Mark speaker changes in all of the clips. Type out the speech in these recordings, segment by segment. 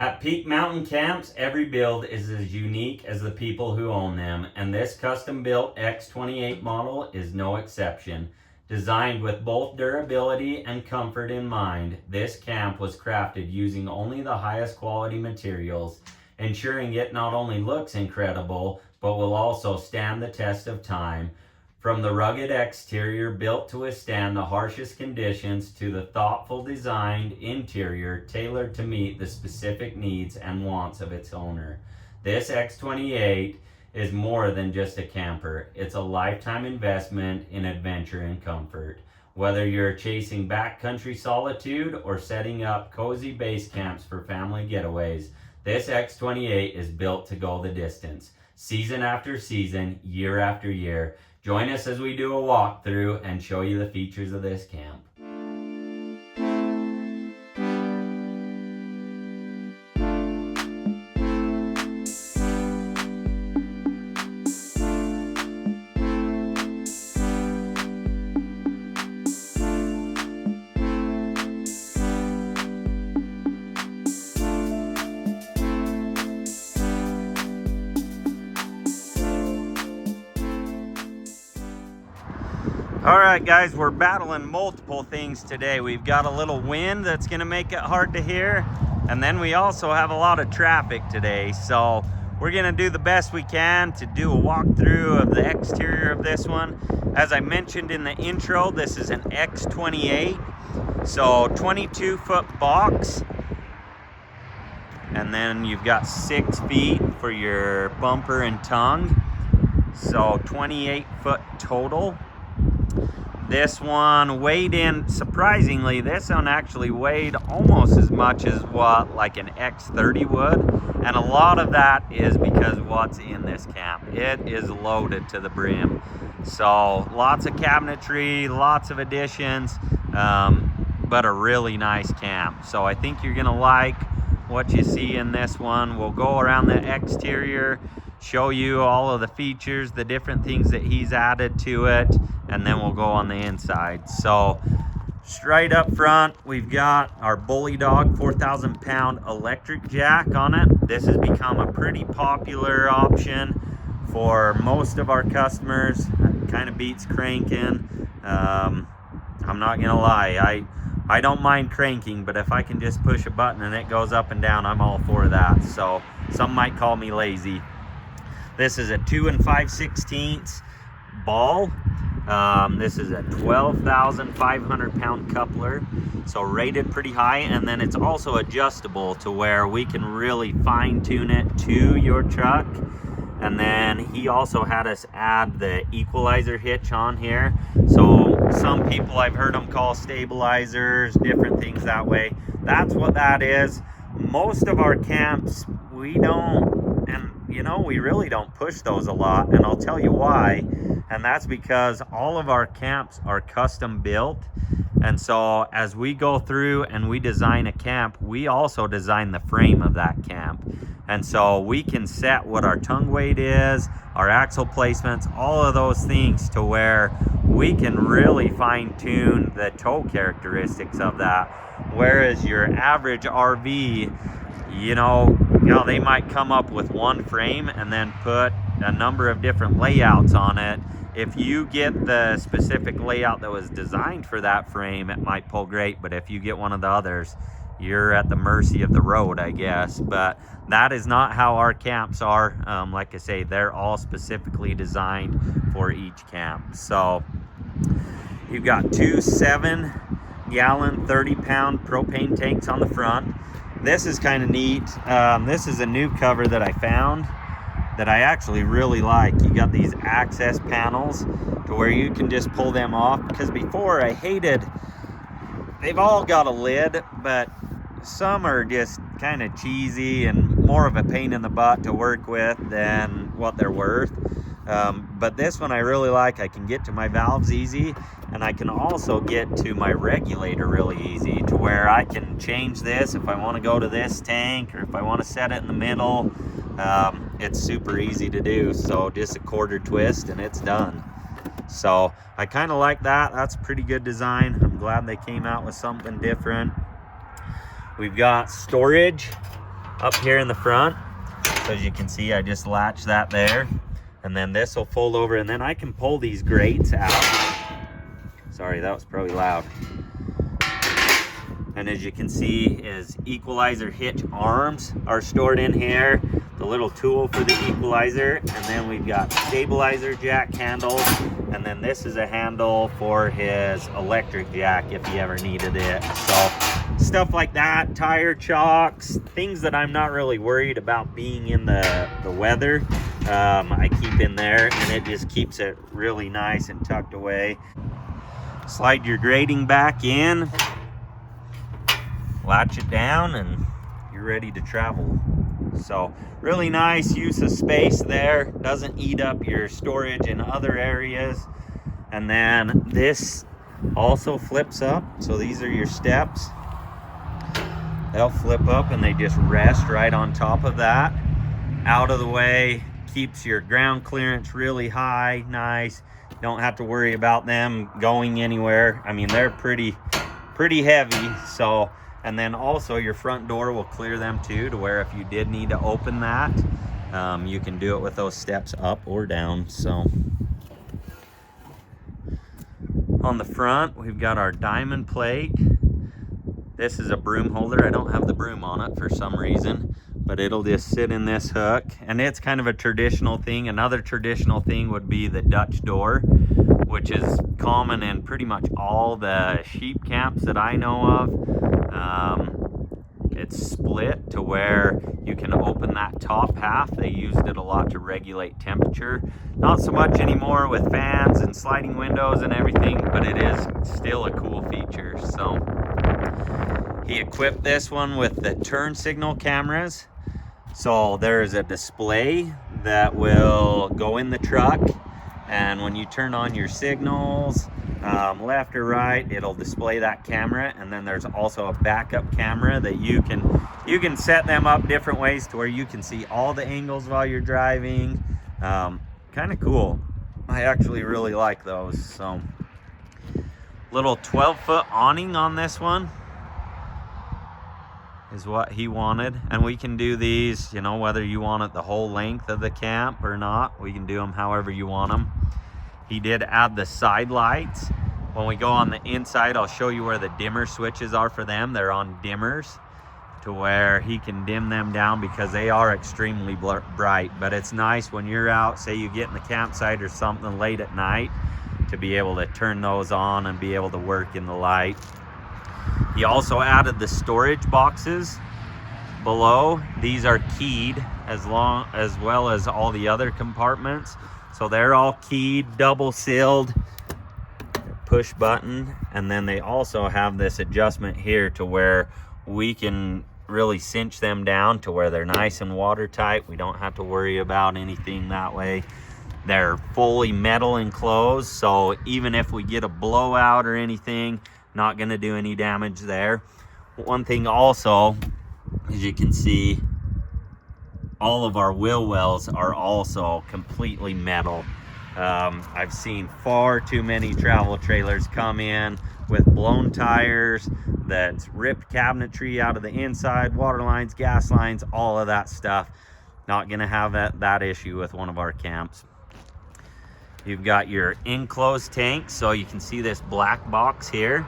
Speaker 1: At Peak Mountain Camps, every build is as unique as the people who own them, and this custom-built X28 model is no exception. Designed with both durability and comfort in mind, this camp was crafted using only the highest quality materials, ensuring it not only looks incredible, but will also stand the test of time. From the rugged exterior built to withstand the harshest conditions to the thoughtful designed interior tailored to meet the specific needs and wants of its owner. This X28 is more than just a camper. It's a lifetime investment in adventure and comfort. Whether you're chasing backcountry solitude or setting up cozy base camps for family getaways, this X28 is built to go the distance. Season after season, year after year. Join us as we do a walkthrough and show you the features of this camp. All right, guys, we're battling multiple things today. We've got a little wind that's going to make it hard to hear, and then we also have a lot of traffic today. So we're going to do the best we can to do a walkthrough of the exterior of this one. As I mentioned in the intro, this is an X28, so 22-foot box, and then you've got 6 feet for your bumper and tongue, so 28-foot total. This one weighed in, surprisingly, this one actually weighed almost as much as what like an X30 would. And a lot of that is because what's in this camp. It is loaded to the brim. So lots of cabinetry, lots of additions, but a really nice camp. So I think you're gonna like what you see in this one. We'll go around the exterior, show you all of the features, the different things that he's added to it, and then we'll go on the inside. So straight up front, we've got our Bully Dog 4,000 pound electric jack on it. This has become a pretty popular option for most of our customers. It kind of beats cranking. I'm not gonna lie, I don't mind cranking, but if I can just push a button and it goes up and down, I'm all for that. So some might call me lazy. This is a 2 5/16 ball. This is a 12,500 pound coupler, so rated pretty high, and then it's also adjustable to where we can really fine tune it to your truck. And then he also had us add the equalizer hitch on here. So some people, I've heard them call stabilizers, different things that way. That's what that is. Most of our camps, we don't, and you know, we really don't push those a lot, and I'll tell you why. And that's because all of our camps are custom built. And so as we go through and we design a camp, we also design the frame of that camp. And so we can set what our tongue weight is, our axle placements, all of those things to where we can really fine tune the toe characteristics of that. Whereas your average RV, you know, they might come up with one frame and then put a number of different layouts on it. If you get the specific layout that was designed for that frame, it might pull great, but if you get one of the others, you're at the mercy of the road, I guess. But that is not how our camps are. Like I say, they're all specifically designed for each camp. So you've got 2 7-gallon, 30-pound propane tanks on the front. This is kind of neat. This is a new cover that I found that I actually really like. You got these access panels to where you can just pull them off, because before I hated, they've all got a lid, but some are just kind of cheesy and more of a pain in the butt to work with than what they're worth. But this one I really like. I can get to my valves easy, and I can also get to my regulator really easy, to where I can change this if I want to go to this tank, or if I want to set it in the middle. It's super easy to do. So just a quarter twist and it's done. So I kind of like that. That's a pretty good design. I'm glad they came out with something different. We've got storage up here in the front. So as you can see, I just latch that there, and then this will fold over, and then I can pull these grates out. Sorry, that was probably loud. And as you can see, is equalizer hitch arms are stored in here, the little tool for the equalizer, and then we've got stabilizer jack handles, and then this is a handle for his electric jack if he ever needed it. So stuff like that, tire chocks, things that I'm not really worried about being in the weather, I keep in there, and it just keeps it really nice and tucked away. Slide your grating back in, latch it down, and you're ready to travel. So really nice use of space there, doesn't eat up your storage in other areas. And then this also flips up, so these are your steps. They'll flip up and they just rest right on top of that. Out of the way, keeps your ground clearance really high, nice. Don't have to worry about them going anywhere. I mean, they're pretty heavy. So, and then also your front door will clear them too, to where if you did need to open that, you can do it with those steps up or down. So on the front, we've got our diamond plate. This is a broom holder. I don't have the broom on it for some reason, but it'll just sit in this hook, and it's kind of a traditional thing. Another traditional thing would be the Dutch door, which is common in pretty much all the sheep camps that I know of. It's split to where you can open that top half. They used it a lot to regulate temperature. Not so much anymore with fans and sliding windows and everything, but it is still a cool feature. So he equipped this one with the turn signal cameras. So there's a display that will go in the truck, and when you turn on your signals, left or right, it'll display that camera. And then there's also a backup camera that you can set them up different ways to where you can see all the angles while you're driving. Kind of cool. I actually really like those. So little 12-foot awning on this one is what he wanted, and we can do these, you know, whether you want it the whole length of the camp or not. We can do them however you want them. He did add the side lights. When we go on the inside, I'll show you where the dimmer switches are for them. They're on dimmers to where he can dim them down because they are extremely bright. But it's nice when you're out, say you get in the campsite or something late at night, to be able to turn those on and be able to work in the light. He also added the storage boxes below. These are keyed as well as all the other compartments. So they're all keyed, double sealed, push button. And then they also have this adjustment here to where we can really cinch them down to where they're nice and watertight. We don't have to worry about anything that way. They're fully metal enclosed, so even if we get a blowout or anything, not going to do any damage there. One thing also, as you can see, all of our wheel wells are also completely metal. I've seen far too many travel trailers come in with blown tires, that's ripped cabinetry out of the inside, water lines, gas lines, all of that stuff. Not going to have that issue with one of our camps. You've got your enclosed tanks, so you can see this black box here.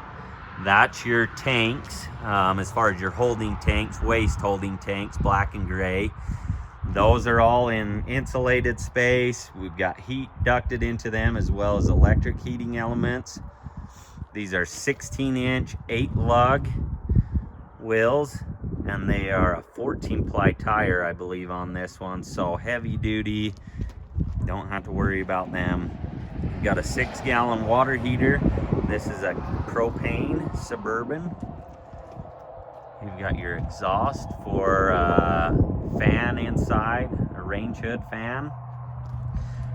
Speaker 1: That's your tanks, as far as your holding tanks, waste holding tanks, black and gray. Those are all in insulated space. We've got heat ducted into them as well as electric heating elements. These are 16-inch 8-lug wheels, and they are a 14-ply tire, I believe, on this one. So heavy duty, don't have to worry about them. We've got a 6-gallon water heater. This is a propane Suburban. You've got your exhaust for a fan inside, a range hood fan.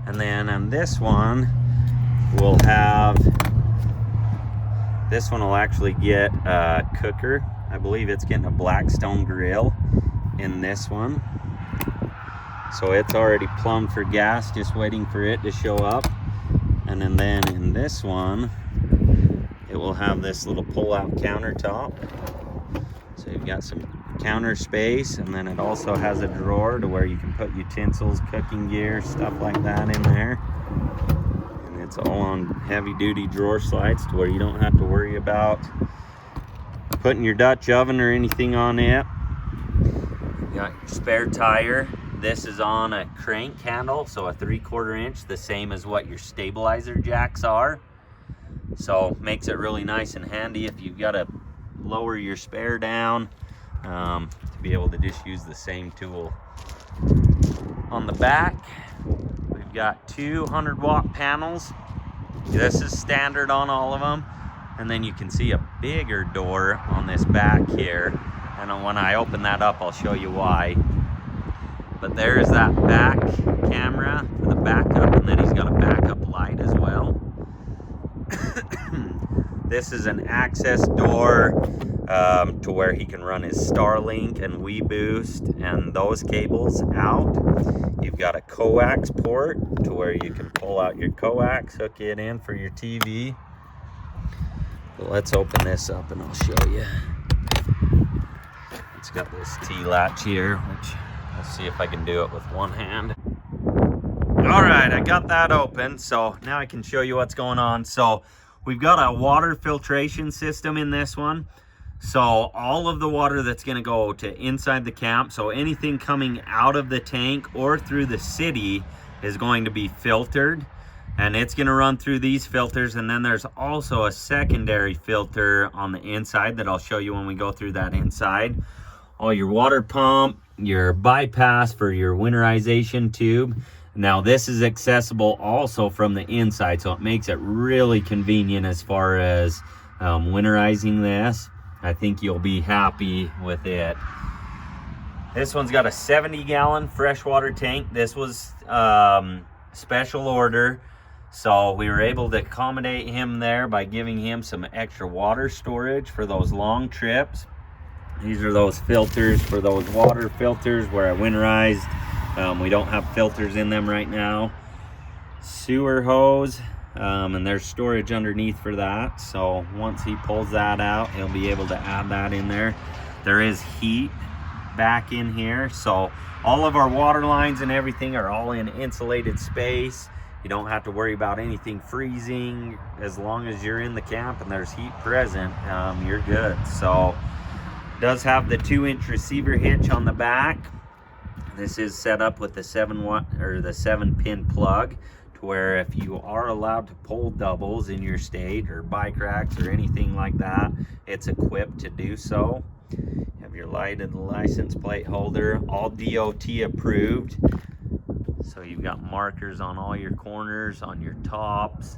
Speaker 1: And then on this one, we'll have, this one will actually get a cooker. I believe it's getting a Blackstone grill in this one. So it's already plumbed for gas, just waiting for it to show up. And then in this one, it will have this little pull-out countertop. So you've got some counter space, and then it also has a drawer to where you can put utensils, cooking gear, stuff like that in there. And it's all on heavy duty drawer slides to where you don't have to worry about putting your Dutch oven or anything on it. You got your spare tire. This is on a crank handle, so a 3/4 inch, the same as what your stabilizer jacks are. So makes it really nice and handy if you've got to lower your spare down, to be able to just use the same tool. On the back, we've got 200-watt panels. This is standard on all of them. And then you can see a bigger door on this back here. And when I open that up, I'll show you why. But there's that back camera for the backup, and then he's got a backup light as well. This is an access door to where he can run his Starlink and WeBoost and those cables out. You've got a coax port to where you can pull out your coax, hook it in for your TV. But let's open this up and I'll show you. It's got this T-latch here, which I'll see if I can do it with one hand. All right, I got that open, so now I can show you what's going on. So we've got a water filtration system in this one. So all of the water that's gonna go to inside the camp, so anything coming out of the tank or through the city is going to be filtered, and it's gonna run through these filters. And then there's also a secondary filter on the inside that I'll show you when we go through that inside. All your water pump, your bypass for your winterization tube. Now this is accessible also from the inside, so it makes it really convenient as far as winterizing this. I think you'll be happy with it. This one's got a 70-gallon freshwater tank. This was special order, so we were able to accommodate him there by giving him some extra water storage for those long trips. These are those filters for those water filters where I winterized. We don't have filters in them right now. Sewer hose, and there's storage underneath for that. So once he pulls that out, he'll be able to add that in there. There is heat back in here. So all of our water lines and everything are all in insulated space. You don't have to worry about anything freezing. As long as you're in the camp and there's heat present, you're good. So it does have the 2-inch receiver hitch on the back. This is set up with the 7-pin plug to where if you are allowed to pull doubles in your state or bike racks or anything like that, it's equipped to do so. You have your lighted license plate holder, all DOT approved. So you've got markers on all your corners, on your tops.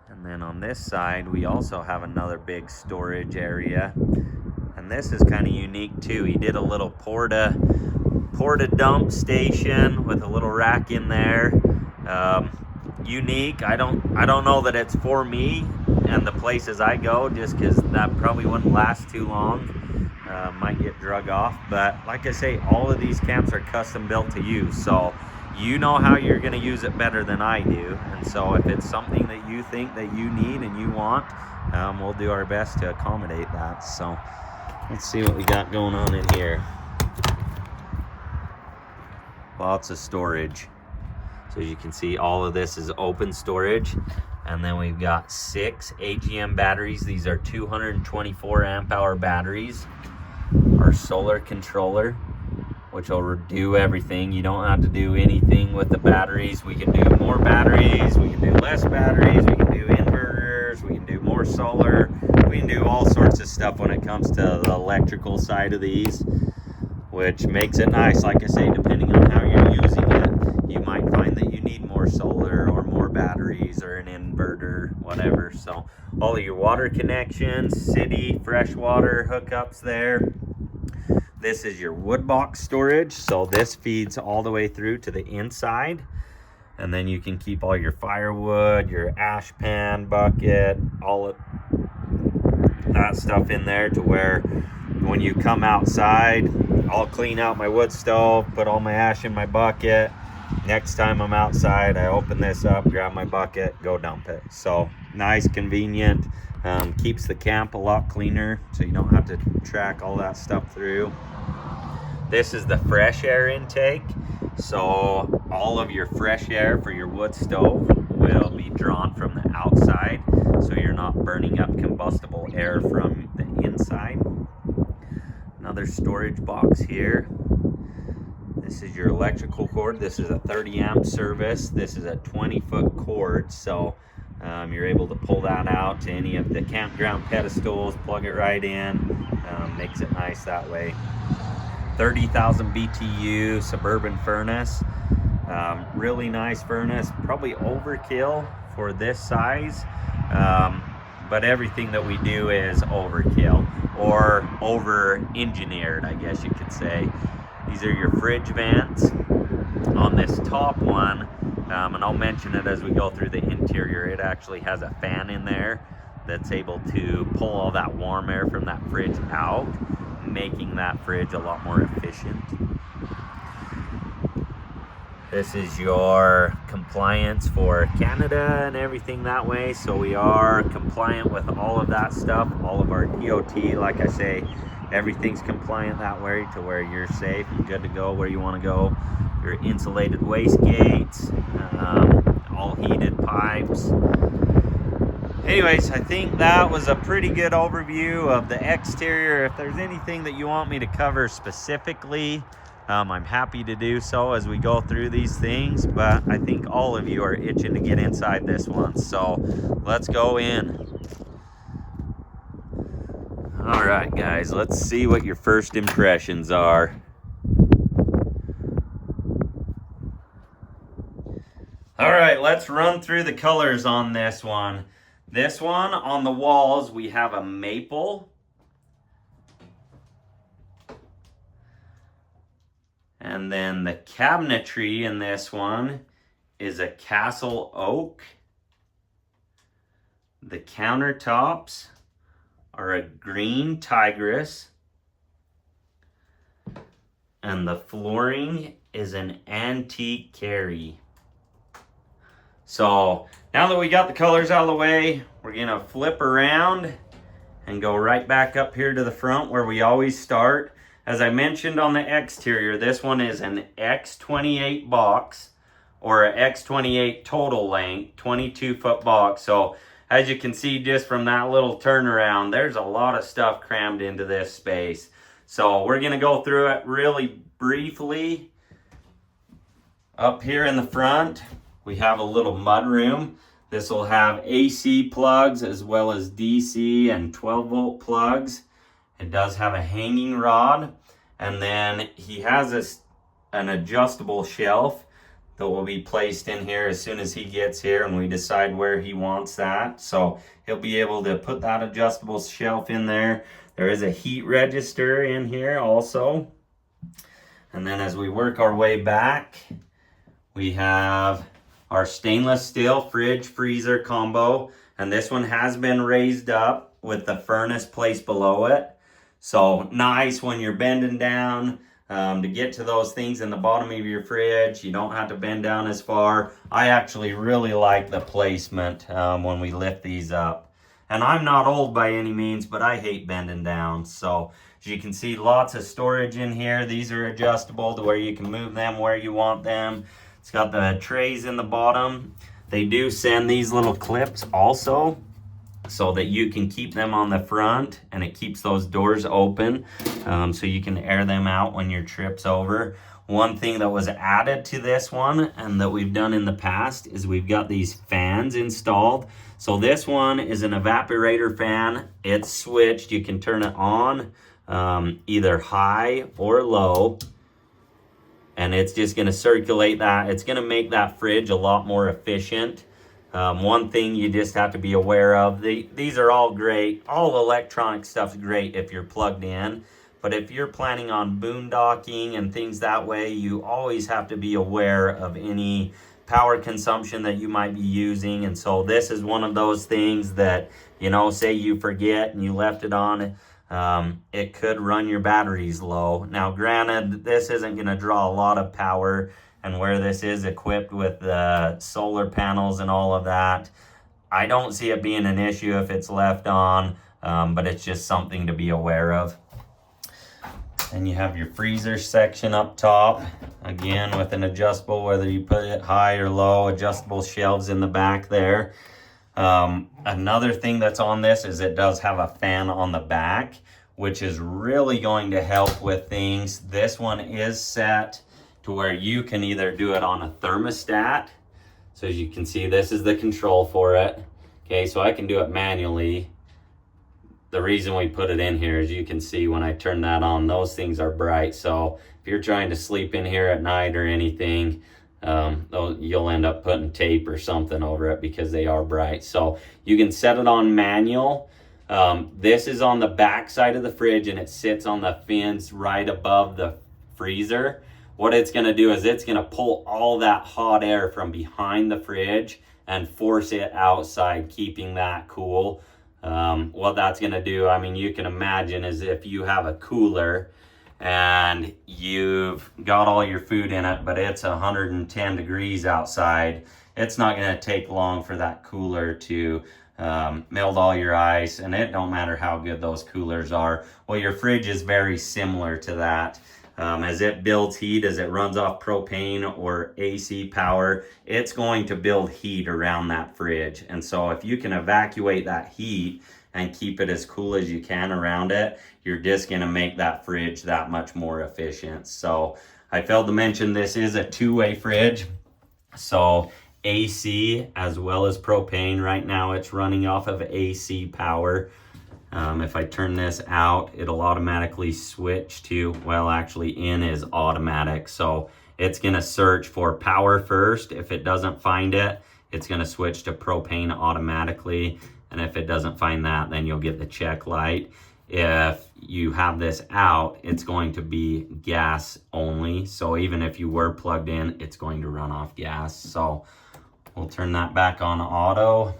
Speaker 1: And then on this side, we also have another big storage area. And this is kind of unique too. He did a little porta dump station with a little rack in there. Unique. I don't know that it's for me and the places I go, just because that probably wouldn't last too long. Might get drug off. But like I say, all of these camps are custom built to use, so you know how you're going to use it better than I do. And so if it's something that you think that you need and you want, we'll do our best to accommodate that. So let's see what we got going on in here. Lots of storage. So you can see all of this is open storage. And then we've got 6 AGM batteries. These are 224 amp hour batteries. Our solar controller, which will do everything. You don't have to do anything with the batteries. We can do more batteries, we can do less batteries, we can do inverters, we can do more solar. We can do all sorts of stuff when it comes to the electrical side of these, which makes it nice. Like I say, depending on how you're using it, you might find that you need more solar or more batteries or an inverter, whatever. So all of your water connections, city, freshwater hookups there. This is your wood box storage. So this feeds all the way through to the inside. And then you can keep all your firewood, your ash pan bucket, all of that stuff in there, to where when you come outside, I'll clean out my wood stove, put all my ash in my bucket. Next time I'm outside, I open this up, grab my bucket, go dump it. So nice, convenient. Keeps the camp a lot cleaner, so you don't have to track all that stuff through. This is the fresh air intake, so all of your fresh air for your wood stove will be drawn from the outside, so you're not burning up combustible air from the inside. Another storage box here. This is your electrical cord. This is a 30 amp service. This is a 20-foot cord, so you're able to pull that out to any of the campground pedestals, plug it right in. Makes it nice that way. 30,000 BTU suburban furnace. Really nice furnace. Probably overkill for this size, but everything that we do is overkill, or over-engineered, I guess you could say. These are your fridge vents. On this top one, and I'll mention it as we go through the interior, it actually has a fan in there that's able to pull all that warm air from that fridge out, making that fridge a lot more efficient. This is your compliance for Canada and everything that way, so we are compliant with all of that stuff. All of our DOT, like I say, everything's compliant that way to where you're safe and good to go where you want to go. Your insulated waste gates, all heated pipes. Anyways, I think that was a pretty good overview of the exterior. If there's anything that you want me to cover specifically, I'm happy to do so as we go through these things, but I think all of you are itching to get inside this one, so let's go in. All right, guys, let's see what your first impressions are. All right, let's run through the colors on this one. This one, on the walls, we have a maple. And then the cabinetry in this one is a castle oak. The countertops are a green tigress. And the flooring is an antique carry. So now that we got the colors out of the way, we're gonna flip around and go right back up here to the front where we always start. As I mentioned on the exterior, this one is an X28 box, or an X28 total length, 22-foot box. So as you can see just from that little turnaround, there's a lot of stuff crammed into this space. So we're gonna go through it really briefly. Up here in the front, we have a little mud room. This will have AC plugs as well as DC and 12-volt plugs. It does have a hanging rod, and then he has an adjustable shelf that will be placed in here as soon as he gets here and we decide where he wants that. So he'll be able to put that adjustable shelf in there. There is a heat register in here also. And then as we work our way back, we have our stainless steel fridge freezer combo, and this one has been raised up with the furnace placed below it. So nice when you're bending down to get to those things in the bottom of your fridge. You don't have to bend down as far. I actually really like the placement when we lift these up. And I'm not old by any means, but I hate bending down. So as you can see, lots of storage in here. These are adjustable to where you can move them where you want them. It's got the trays in the bottom. They do send these little clips also so that you can keep them on the front, and it keeps those doors open so you can air them out when your trip's over. One thing that was added to this one and that we've done in the past is we've got these fans installed. So this one is an evaporator fan. It's switched. You can turn it on either high or low, and it's just going to circulate that. It's going to make that fridge a lot more efficient. One thing you just have to be aware of, these are all great. All electronic stuff's great if you're plugged in. But if you're planning on boondocking and things that way, you always have to be aware of any power consumption that you might be using. And so this is one of those things that, you know, say you forget and you left it on, it could run your batteries low. Now, granted, this isn't going to draw a lot of power, and where this is equipped with the solar panels and all of that, I don't see it being an issue if it's left on, but it's just something to be aware of. And you have your freezer section up top, again with an adjustable, whether you put it high or low, adjustable shelves in the back there. Another thing that's on this is it does have a fan on the back, which is really going to help with things. This one is set to where you can either do it on a thermostat. So as you can see, this is the control for it. Okay, so I can do it manually. The reason we put it in here is you can see when I turn that on, those things are bright. So if you're trying to sleep in here at night or anything, you'll end up putting tape or something over it because they are bright. So you can set it on manual. This is on the back side of the fridge and it sits on the fins right above the freezer. What it's going to do is it's going to pull all that hot air from behind the fridge and force it outside, keeping that cool. What that's going to do, I mean, you can imagine, is if you have a cooler and you've got all your food in it, but it's 110 degrees outside, it's not going to take long for that cooler to melt all your ice, and it don't matter how good those coolers are. Well, your fridge is very similar to that. As it builds heat, as it runs off propane or AC power, it's going to build heat around that fridge. And so if you can evacuate that heat and keep it as cool as you can around it, you're just going to make that fridge that much more efficient. So I failed to mention this is a two-way fridge. So AC as well as propane. Right now it's running off of AC power. If I turn this out, it'll automatically switch to, well, actually in is automatic. So it's going to search for power first. If it doesn't find it, it's going to switch to propane automatically. And if it doesn't find that, then you'll get the check light. If you have this out, it's going to be gas only. So even if you were plugged in, it's going to run off gas. So we'll turn that back on auto.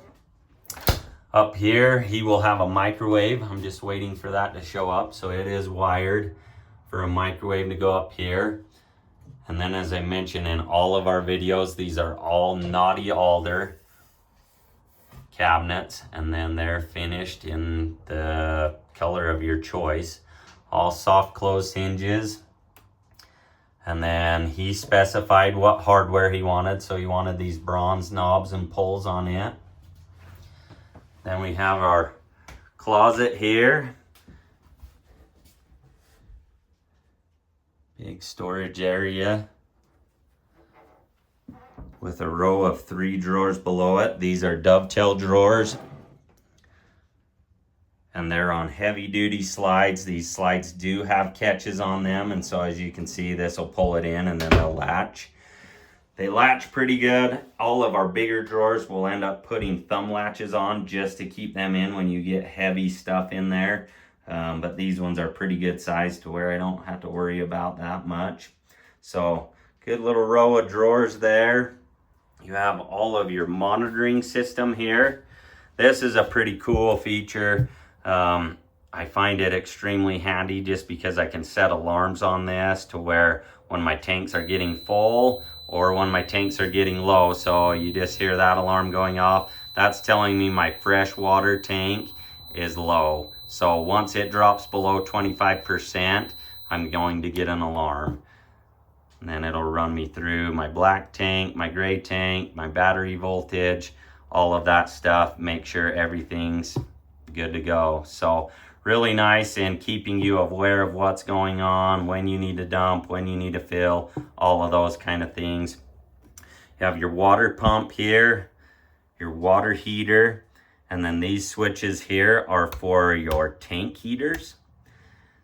Speaker 1: Up here, he will have a microwave. I'm just waiting for that to show up. So it is wired for a microwave to go up here. And then as I mentioned in all of our videos, these are all Naughty Alder cabinets. And then they're finished in the color of your choice. All soft closed hinges. And then he specified what hardware he wanted. So he wanted these bronze knobs and pulls on it. Then we have our closet here. Big storage area with a row of 3 drawers below it. These are dovetail drawers. And they're on heavy duty slides. These slides do have catches on them. And so as you can see, this will pull it in and then they'll latch. They latch pretty good. All of our bigger drawers will end up putting thumb latches on just to keep them in when you get heavy stuff in there. But these ones are pretty good size to where I don't have to worry about that much. So good little row of drawers there. You have all of your monitoring system here. This is a pretty cool feature. I find it extremely handy just because I can set alarms on this to where when my tanks are getting full or when my tanks are getting low, so you just hear that alarm going off, that's telling me my fresh water tank is low. So once it drops below 25%, I'm going to get an alarm. And then it'll run me through my black tank, my gray tank, my battery voltage, all of that stuff, make sure everything's good to go. So really nice in keeping you aware of what's going on, when you need to dump, when you need to fill, all of those kind of things. You have your water pump here, your water heater, and then these switches here are for your tank heaters.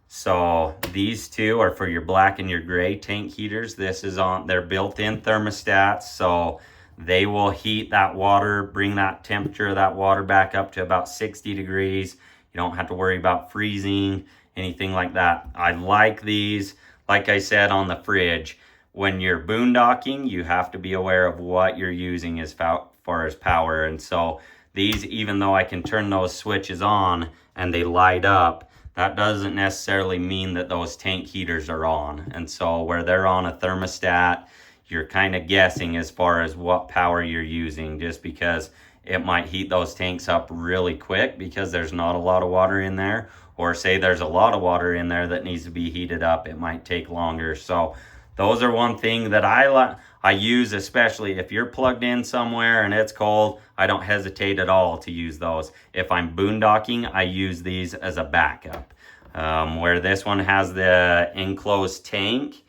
Speaker 1: So these two are for your black and your gray tank heaters. This is on, they're built-in thermostats, so they will heat that water, bring that temperature of that water back up to about 60 degrees. You don't have to worry about freezing, anything like that. I like these. Like I said on the fridge, when you're boondocking, you have to be aware of what you're using as far as power. And so these, even though I can turn those switches on and they light up, that doesn't necessarily mean that those tank heaters are on. And so where they're on a thermostat, you're kind of guessing as far as what power you're using, just because it might heat those tanks up really quick because there's not a lot of water in there. Or say there's a lot of water in there that needs to be heated up, it might take longer. So those are one thing that I use, especially if you're plugged in somewhere and it's cold. I don't hesitate at all to use those. If I'm boondocking, I use these as a backup. Where this one has the enclosed tank,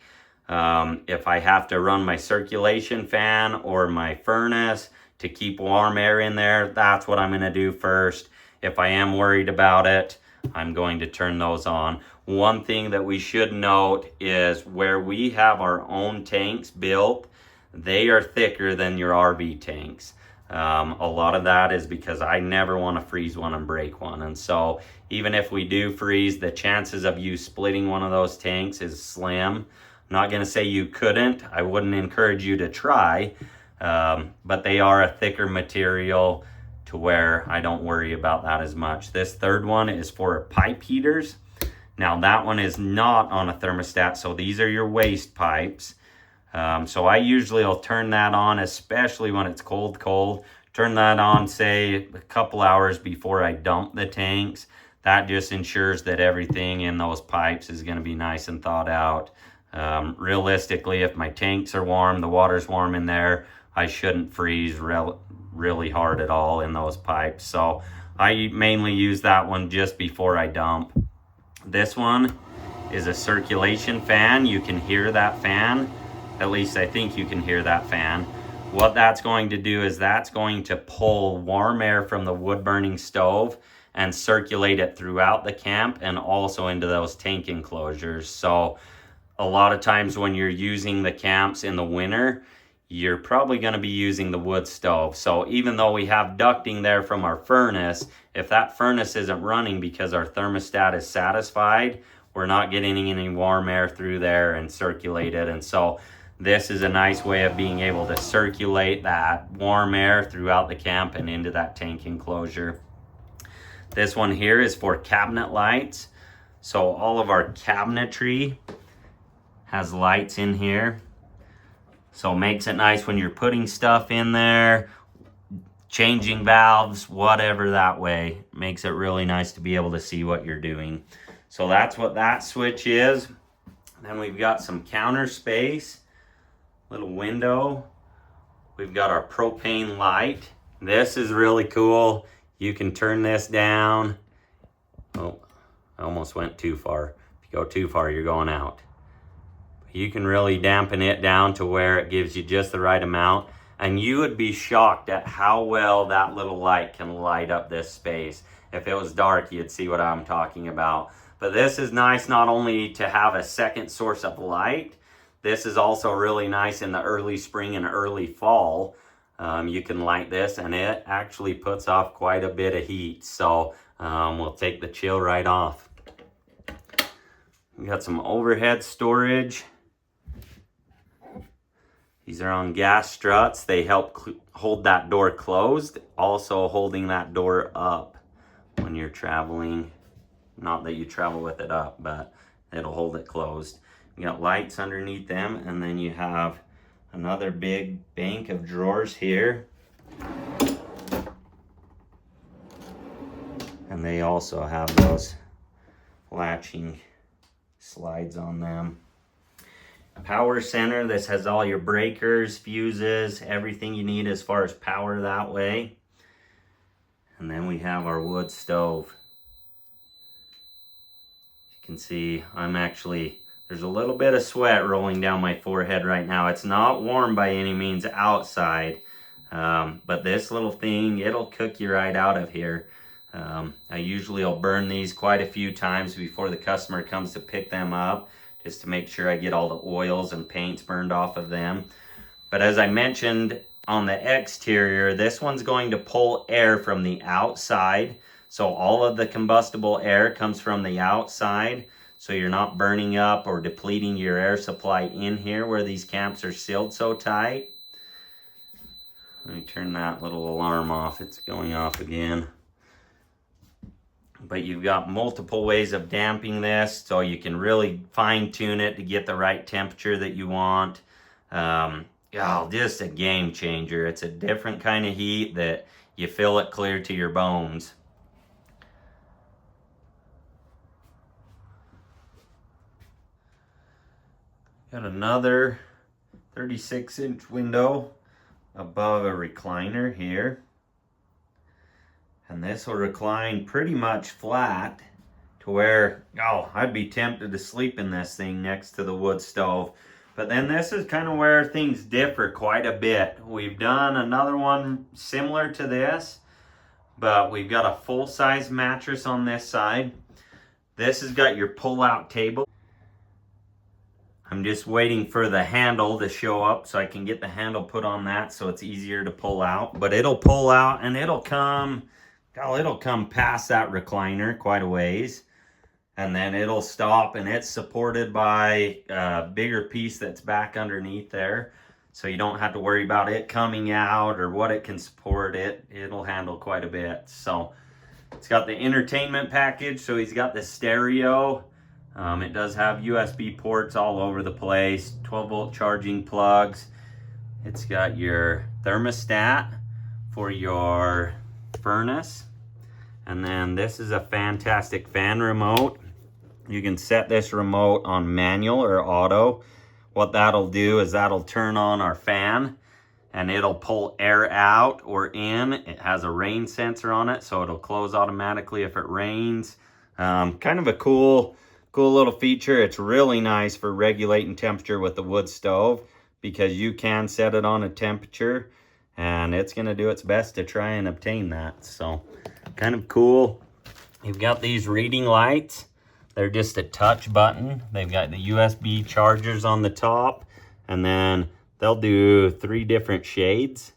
Speaker 1: if I have to run my circulation fan or my furnace to keep warm air in there, that's what I'm going to do first. If I am worried about it, I'm going to turn those on. One thing that we should note is where we have our own tanks built, they are thicker than your RV tanks. A lot of that is because I never want to freeze one and break one. And so even if we do freeze, the chances of you splitting one of those tanks is slim. I'm not going to say you couldn't. I wouldn't encourage you to try, but they are a thicker material to where I don't worry about that as much. This third one is for pipe heaters. Now that one is not on a thermostat, so these are your waste pipes. So I usually will turn that on, especially when it's cold. Turn that on, say, a couple hours before I dump the tanks. That just ensures that everything in those pipes is going to be nice and thawed out. Realistically, if my tanks are warm, the water's warm in there, I shouldn't freeze really hard at all in those pipes. So I mainly use that one just before I dump. This one is a circulation fan. You can hear that fan. At least I think you can hear that fan. What that's going to do is that's going to pull warm air from the wood burning stove and circulate it throughout the camp and also into those tank enclosures. So a lot of times when you're using the camps in the winter, you're probably going to be using the wood stove. So even though we have ducting there from our furnace, if that furnace isn't running because our thermostat is satisfied, we're not getting any warm air through there and circulate it. And so this is a nice way of being able to circulate that warm air throughout the camp and into that tank enclosure. This one here is for cabinet lights. So all of our cabinetry has lights in here. So it makes it nice when you're putting stuff in there, changing valves, whatever that way. Makes it really nice to be able to see what you're doing. So that's what that switch is. Then we've got some counter space, little window. We've got our propane light. This is really cool. You can turn this down. Oh, I almost went too far. If you go too far, you're going out. You can really dampen it down to where it gives you just the right amount. And you would be shocked at how well that little light can light up this space. If it was dark, you'd see what I'm talking about. But this is nice not only to have a second source of light, this is also really nice in the early spring and early fall. You can light this and it actually puts off quite a bit of heat. So we'll take the chill right off. We got some overhead storage. These are on gas struts. They help hold that door closed, also holding that door up when you're traveling. Not that you travel with it up, but it'll hold it closed. You got lights underneath them, and then you have another big bank of drawers here. And they also have those latching slides on them. Power center, this has all your breakers, fuses, everything you need as far as power that way. And then we have our wood stove. You can see there's a little bit of sweat rolling down my forehead right now. It's not warm by any means outside, but this little thing, it'll cook you right out of here. I usually will burn these quite a few times before the customer comes to pick them up, just to make sure I get all the oils and paints burned off of them. But as I mentioned on the exterior, this one's going to pull air from the outside. So all of the combustible air comes from the outside. So you're not burning up or depleting your air supply in here where these camps are sealed so tight. Let me turn that little alarm off. It's going off again. But you've got multiple ways of damping this, so you can really fine tune it to get the right temperature that you want. Just a game changer. It's a different kind of heat that you fill it clear to your bones. Got another 36-inch window above a recliner here. And this will recline pretty much flat to where, oh, I'd be tempted to sleep in this thing next to the wood stove. But then this is kind of where things differ quite a bit. We've done another one similar to this, but we've got a full-size mattress on this side. This has got your pull-out table. I'm just waiting for the handle to show up so I can get the handle put on that so it's easier to pull out. But it'll pull out and it'll come past that recliner quite a ways. And then it'll stop, and it's supported by a bigger piece that's back underneath there. So you don't have to worry about it coming out or what it can support. It'll handle quite a bit. So it's got the entertainment package. So he's got the stereo. It does have USB ports all over the place, 12-volt charging plugs. It's got your thermostat for your furnace. And then this is a fantastic fan remote. You can set this remote on manual or auto. What that'll do is that'll turn on our fan and it'll pull air out or in. It has a rain sensor on it, so it'll close automatically if it rains. Kind of a cool little feature. It's really nice for regulating temperature with the wood stove because you can set it on a temperature and it's going to do its best to try and obtain that. So kind of cool. You've got these reading lights. They're just a touch button. They've got the USB chargers on the top, and then they'll do 3 different shades.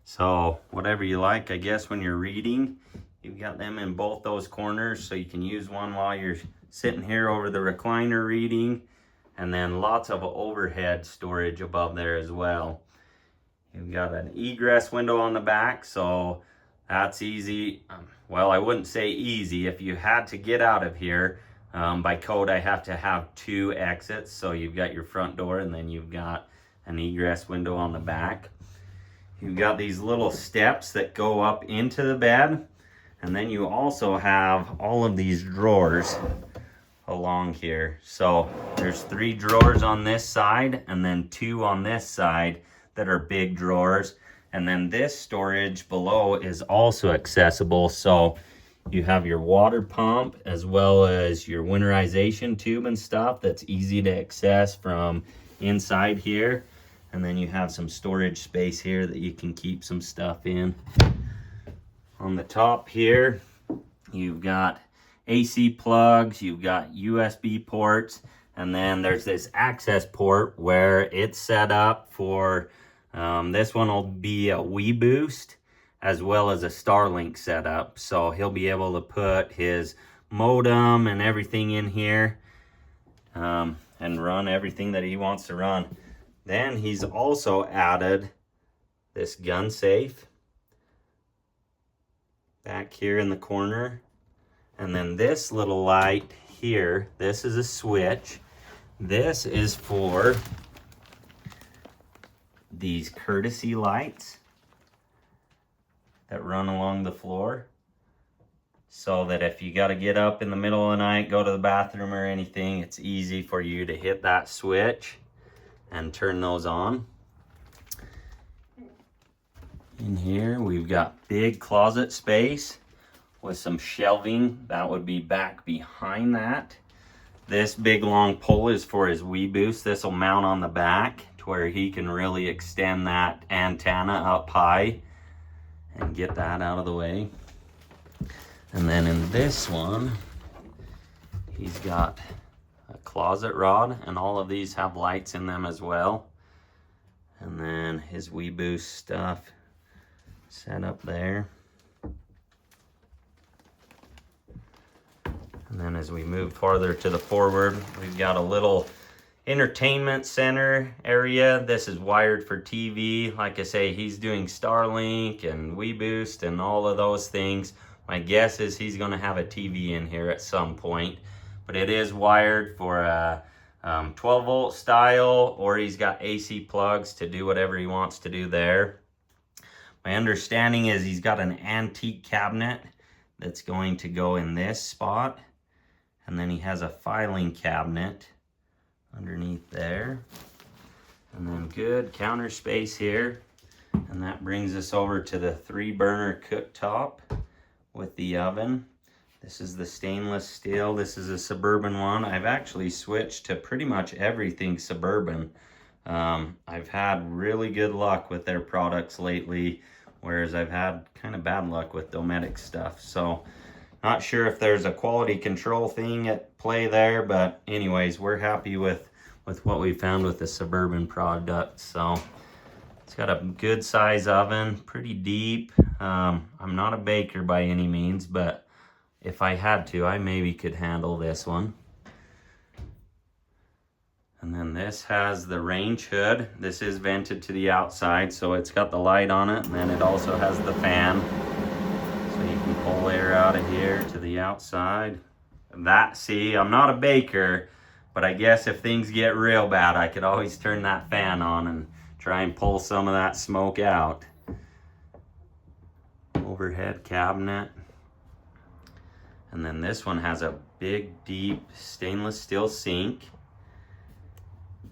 Speaker 1: So whatever you like, I guess, when you're reading. You've got them in both those corners, so you can use one while you're sitting here over the recliner reading, and then lots of overhead storage above there as well. You've got an egress window on the back, so that's easy. Well, I wouldn't say easy. If you had to get out of here, by code, I have to have 2 exits. So you've got your front door and then you've got an egress window on the back. You've got these little steps that go up into the bed. And then you also have all of these drawers along here. So there's 3 drawers on this side and then 2 on this side that are big drawers. And then this storage below is also accessible. So you have your water pump as well as your winterization tube and stuff that's easy to access from inside here. And then you have some storage space here that you can keep some stuff in. On the top here, you've got AC plugs, you've got USB ports, and then there's this access port where it's set up for, this one will be a WeBoost as well as a Starlink setup. So he'll be able to put his modem and everything in here and run everything that he wants to run. Then he's also added this gun safe back here in the corner. And then this little light here, this is a switch. This is for these courtesy lights that run along the floor, so that if you got to get up in the middle of the night, go to the bathroom or anything, it's easy for you to hit that switch and turn those on. In here we've got big closet space with some shelving that would be back behind that. This big long pole is for his WeBoost. This will mount on the back to where he can really extend that antenna up high and get that out of the way. And then in this one, he's got a closet rod, and all of these have lights in them as well. And then his WeBoost stuff set up there. And then as we move farther to the forward, we've got a little entertainment center area. This is wired for TV. Like I say, he's doing Starlink and WeBoost and all of those things. My guess is he's going to have a TV in here at some point, but it is wired for a 12-volt style, or he's got AC plugs to do whatever he wants to do there. My understanding is he's got an antique cabinet that's going to go in this spot. And then he has a filing cabinet underneath there. And then good counter space here. And that brings us over to the 3-burner cooktop with the oven. This is the stainless steel. This is a Suburban one. I've actually switched to pretty much everything Suburban. I've had really good luck with their products lately, whereas I've had kind of bad luck with Dometic stuff. So not sure if there's a quality control thing at play there, but anyways, we're happy with what we found with the Suburban product. So it's got a good size oven, pretty deep. I'm not a baker by any means, but if I had to, I maybe could handle this one. And then this has the range hood. This is vented to the outside, so it's got the light on it, and then it also has the fan. So you can pull air out of here to the outside. That, see, I'm not a baker, but I guess if things get real bad, I could always turn that fan on and try and pull some of that smoke out. Overhead cabinet. And then this one has a big, deep stainless steel sink.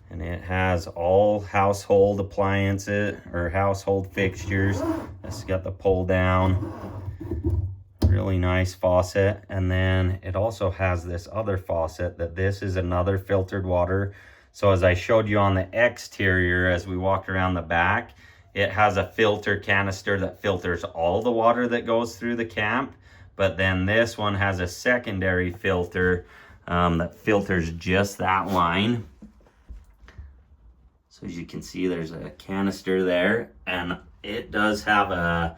Speaker 1: And it has all household appliances or household fixtures. This has got the pull down. Really nice faucet. And then it also has this other faucet that this is another filtered water. So as I showed you on the exterior, as we walked around the back, it has a filter canister that filters all the water that goes through the camp. But then this one has a secondary filter that filters just that line. So as you can see, there's a canister there, and it does have a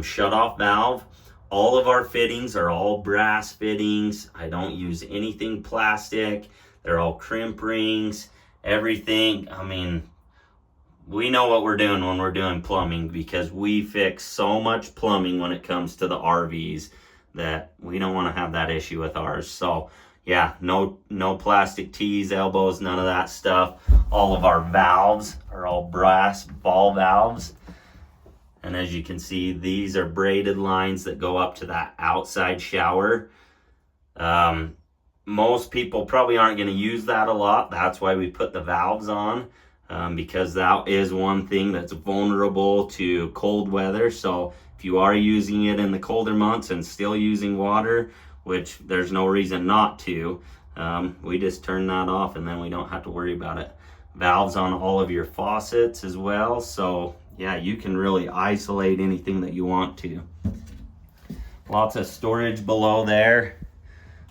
Speaker 1: shut-off valve. All of our fittings are all brass fittings. I don't use anything plastic. They're all crimp rings, everything. I mean, we know what we're doing when we're doing plumbing, because we fix so much plumbing when it comes to the RVs that we don't want to have that issue with ours. So yeah, no plastic tees, elbows, none of that stuff. All of our valves are all brass ball valves. And as you can see, these are braided lines that go up to that outside shower. Most people probably aren't going to use that a lot. That's why we put the valves on, because that is one thing that's vulnerable to cold weather. So if you are using it in the colder months and still using water, which there's no reason not to, we just turn that off and then we don't have to worry about it. Valves on all of your faucets as well. So yeah, you can really isolate anything that you want to. Lots of storage below there.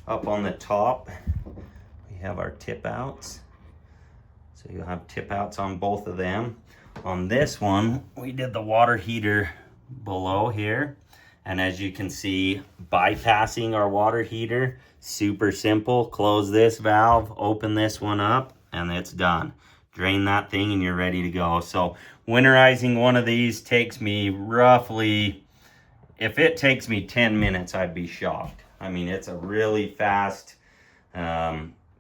Speaker 1: Up on the top, we have our tip outs. So you'll have tip outs on both of them. On this one, we did the water heater below here. And as you can see, bypassing our water heater, super simple. Close this valve, open this one up, and it's done. Drain that thing and you're ready to go. So winterizing one of these takes me roughly, if it takes me 10 minutes, I'd be shocked. I mean, it's a really fast,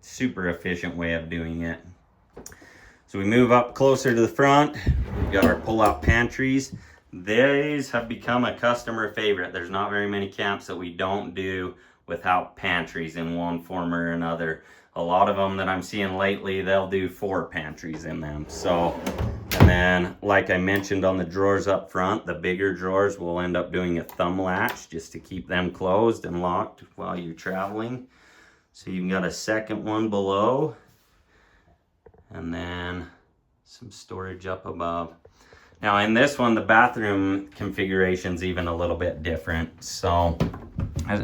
Speaker 1: super efficient way of doing it. So we move up closer to the front. We've got our pull-out pantries. These have become a customer favorite. There's not very many camps that we don't do without pantries in one form or another. A lot of them that I'm seeing lately, they'll do 4 pantries in them. So, and then like I mentioned on the drawers up front, the bigger drawers will end up doing a thumb latch just to keep them closed and locked while you're traveling. So you've got a second one below, and then some storage up above. Now in this one, the bathroom configuration's even a little bit different. So I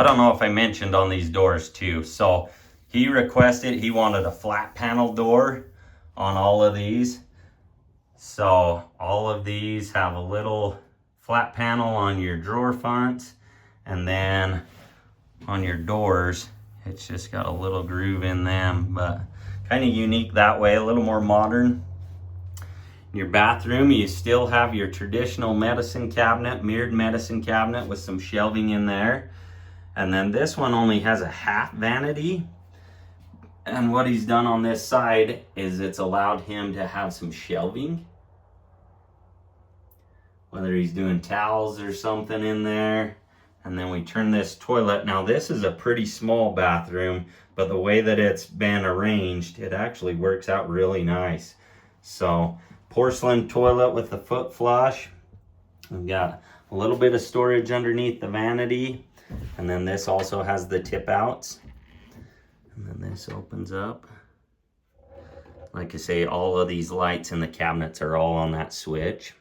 Speaker 1: don't know if I mentioned on these doors too. So he requested, he wanted a flat panel door on all of these. So all of these have a little flat panel on your drawer fronts, and then on your doors, it's just got a little groove in them, but kind of unique that way, a little more modern. In your bathroom, you still have your traditional medicine cabinet, mirrored medicine cabinet with some shelving in there. And then this one only has a half vanity. And what he's done on this side is it's allowed him to have some shelving, whether he's doing towels or something in there. And then we turn this toilet. Now this is a pretty small bathroom, but the way that it's been arranged, it actually works out really nice. So porcelain toilet with the foot flush. We've got a little bit of storage underneath the vanity. And then this also has the tip outs. And then this opens up. Like I say, all of these lights in the cabinets are all on that switch.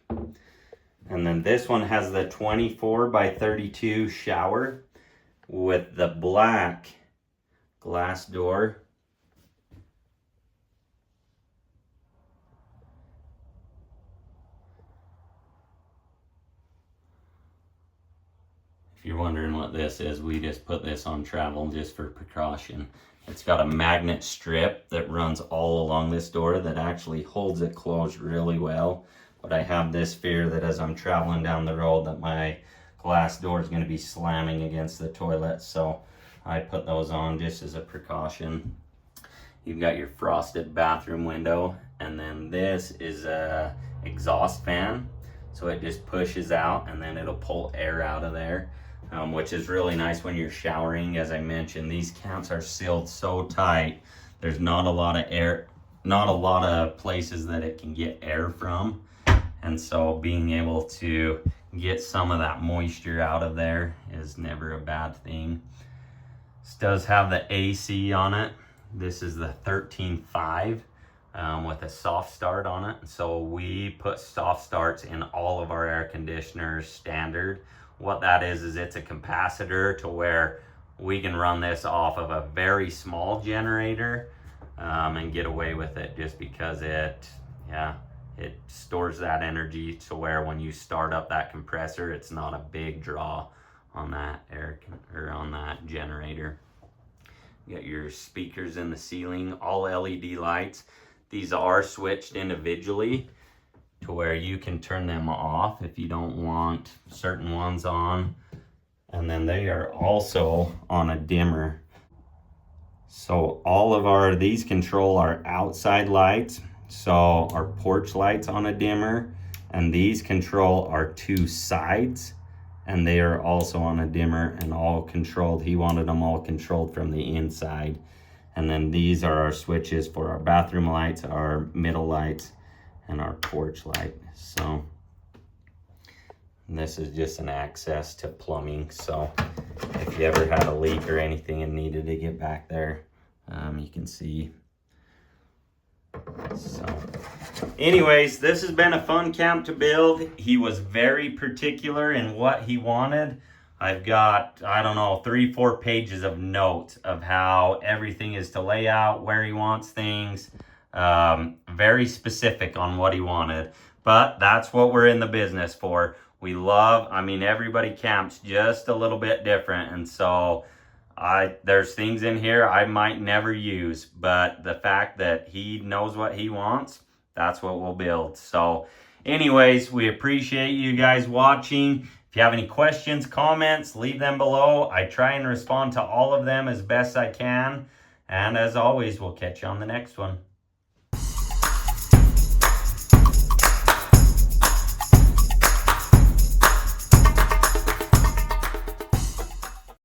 Speaker 1: And then this one has the 24 by 32 shower with the black glass door. If you're wondering what this is, we just put this on travel just for precaution. It's got a magnet strip that runs all along this door that actually holds it closed really well. But I have this fear that as I'm traveling down the road that my glass door is going to be slamming against the toilet. So I put those on just as a precaution. You've got your frosted bathroom window. And then this is a exhaust fan. So it just pushes out and then it'll pull air out of there. Which is really nice when you're showering. As I mentioned, these camps are sealed so tight. There's not a lot of air, not a lot of places that it can get air from. And so being able to get some of that moisture out of there is never a bad thing. This does have the AC on it. This is the 13.5 with a soft start on it. So we put soft starts in all of our air conditioners standard. What that is it's a capacitor to where we can run this off of a very small generator and get away with it just because it stores that energy to where when you start up that compressor, it's not a big draw on that on that generator. You got your speakers in the ceiling, all LED lights. These are switched individually to where you can turn them off if you don't want certain ones on. And then they are also on a dimmer. So all of these control our outside lights. So our porch lights on a dimmer, and these control our two sides, and they are also on a dimmer and all controlled. He wanted them all controlled from the inside. And then these are our switches for our bathroom lights, our middle lights, and our porch light. So this is just an access to plumbing. So if you ever had a leak or anything and needed to get back there, you can see. So anyways, this has been a fun camp to build. He was very particular in what he wanted. I've got, I don't know, 3-4 pages of notes of how everything is to lay out, where he wants things. Very specific on what he wanted, but that's what we're in the business for. We love, everybody camps just a little bit different, and so there's things in here I might never use, but the fact that he knows what he wants, that's what we'll build. So anyways, we appreciate you guys watching. If you have any questions, comments, leave them below. I try and respond to all of them as best I can, and as always, we'll catch you on the next one.